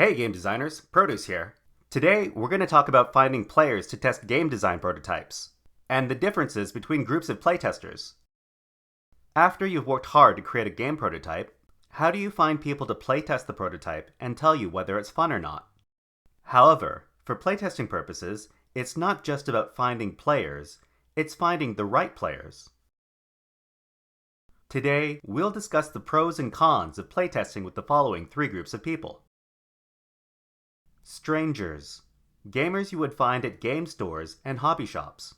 Hey game designers, Produce here. Today we're going to talk about finding players to test game design prototypes, and the differences between groups of playtesters. After you've worked hard to create a game prototype, how do you find people to playtest the prototype and tell you whether it's fun or not? However, for playtesting purposes, it's not just about finding players, it's finding the right players. Today, we'll discuss the pros and cons of playtesting with the following three groups of people. Strangers, gamers you would find at game stores and hobby shops.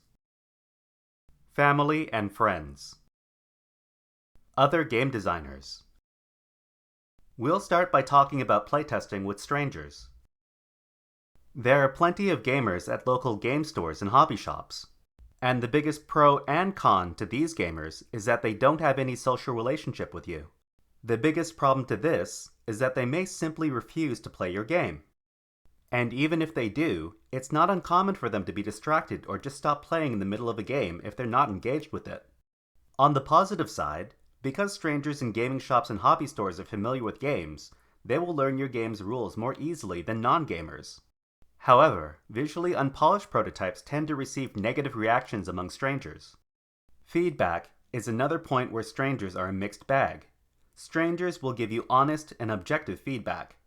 Family and friends. Other game designers. We'll start by talking about playtesting with strangers. There are plenty of gamers at local game stores and hobby shops, and the biggest pro and con to these gamers is that they don't have any social relationship with you. The biggest problem to this is that they may simply refuse to play your game. And even if they do, it's not uncommon for them to be distracted or just stop playing in the middle of a game if they're not engaged with it. On the positive side, because strangers in gaming shops and hobby stores are familiar with games, they will learn your game's rules more easily than non-gamers. However, visually unpolished prototypes tend to receive negative reactions among strangers. Feedback is another point where strangers are a mixed bag. Strangers will give you honest and objective feedback,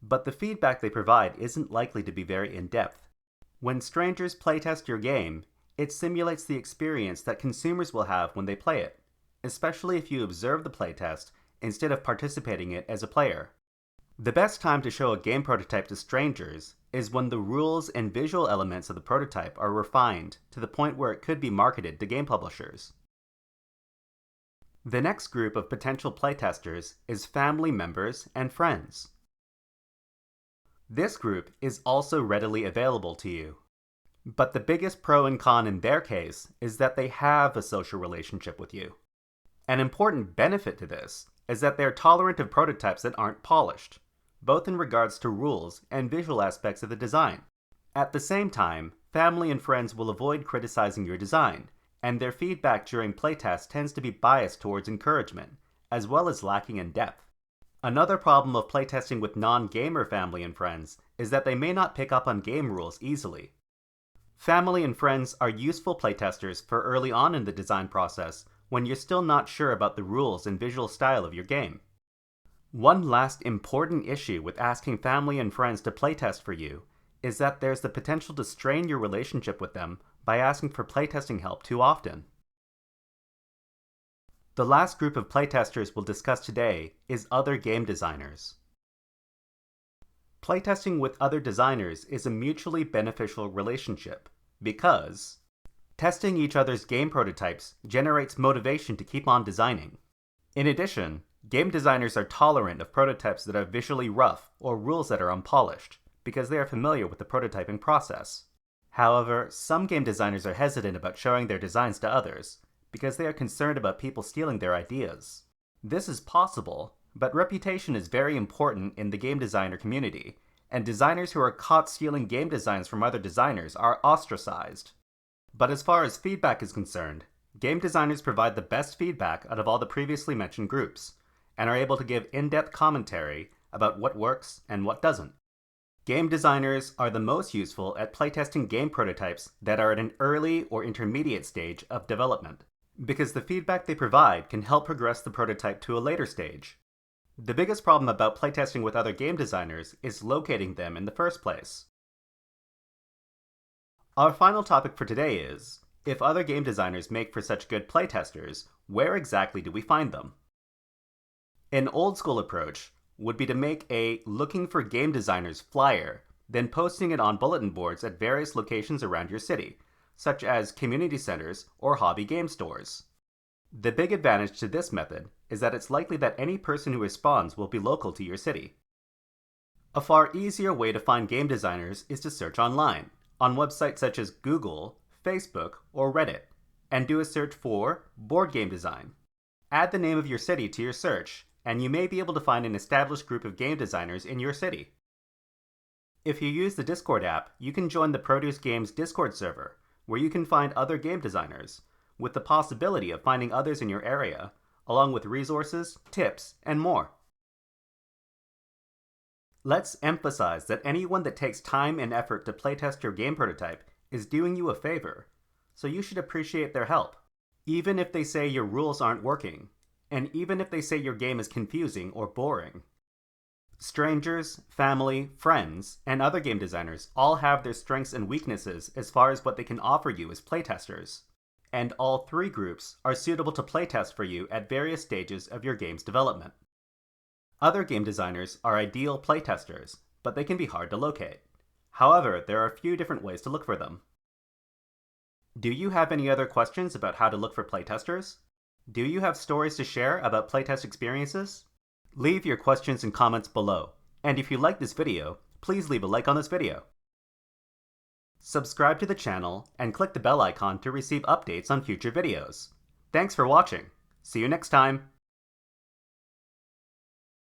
but the feedback they provide isn't likely to be very in-depth. When strangers playtest your game, it simulates the experience that consumers will have when they play it, especially if you observe the playtest instead of participating in it as a player. The best time to show a game prototype to strangers is when the rules and visual elements of the prototype are refined to the point where it could be marketed to game publishers. The next group of potential playtesters is family members and friends. This group is also readily available to you. But the biggest pro and con in their case is that they have a social relationship with you. An important benefit to this is that they're tolerant of prototypes that aren't polished, both in regards to rules and visual aspects of the design. At the same time, family and friends will avoid criticizing your design, and their feedback during playtests tends to be biased towards encouragement, as well as lacking in depth. Another problem of playtesting with non-gamer family and friends is that they may not pick up on game rules easily. Family and friends are useful playtesters for early on in the design process when you're still not sure about the rules and visual style of your game. One last important issue with asking family and friends to playtest for you is that there's the potential to strain your relationship with them by asking for playtesting help too often. The last group of playtesters we'll discuss today is other game designers. Playtesting with other designers is a mutually beneficial relationship because testing each other's game prototypes generates motivation to keep on designing. In addition, game designers are tolerant of prototypes that are visually rough or rules that are unpolished because they are familiar with the prototyping process. However, some game designers are hesitant about showing their designs to others because they are concerned about people stealing their ideas. This is possible, but reputation is very important in the game designer community, and designers who are caught stealing game designs from other designers are ostracized. But as far as feedback is concerned, game designers provide the best feedback out of all the previously mentioned groups, and are able to give in-depth commentary about what works and what doesn't. Game designers are the most useful at playtesting game prototypes that are at an early or intermediate stage of development, because the feedback they provide can help progress the prototype to a later stage. The biggest problem about playtesting with other game designers is locating them in the first place. Our final topic for today is, if other game designers make for such good playtesters, where exactly do we find them? An old school approach would be to make a looking for game designers flyer, then posting it on bulletin boards at various locations around your city, such as community centers or hobby game stores. The big advantage to this method is that it's likely that any person who responds will be local to your city. A far easier way to find game designers is to search online, on websites such as Google, Facebook, or Reddit, and do a search for board game design. Add the name of your city to your search, and you may be able to find an established group of game designers in your city. If you use the Discord app, you can join the Produce Games Discord server, where you can find other game designers, with the possibility of finding others in your area, along with resources, tips, and more. Let's emphasize that anyone that takes time and effort to playtest your game prototype is doing you a favor, so you should appreciate their help, even if they say your rules aren't working, and even if they say your game is confusing or boring. Strangers, family, friends, and other game designers all have their strengths and weaknesses as far as what they can offer you as playtesters, and all three groups are suitable to playtest for you at various stages of your game's development. Other game designers are ideal playtesters, but they can be hard to locate. However, there are a few different ways to look for them. Do you have any other questions about how to look for playtesters? Do you have stories to share about playtest experiences? Leave your questions and comments below, and if you like this video, please leave a like on this video. Subscribe to the channel and click the bell icon to receive updates on future videos. Thanks for watching. See you next time.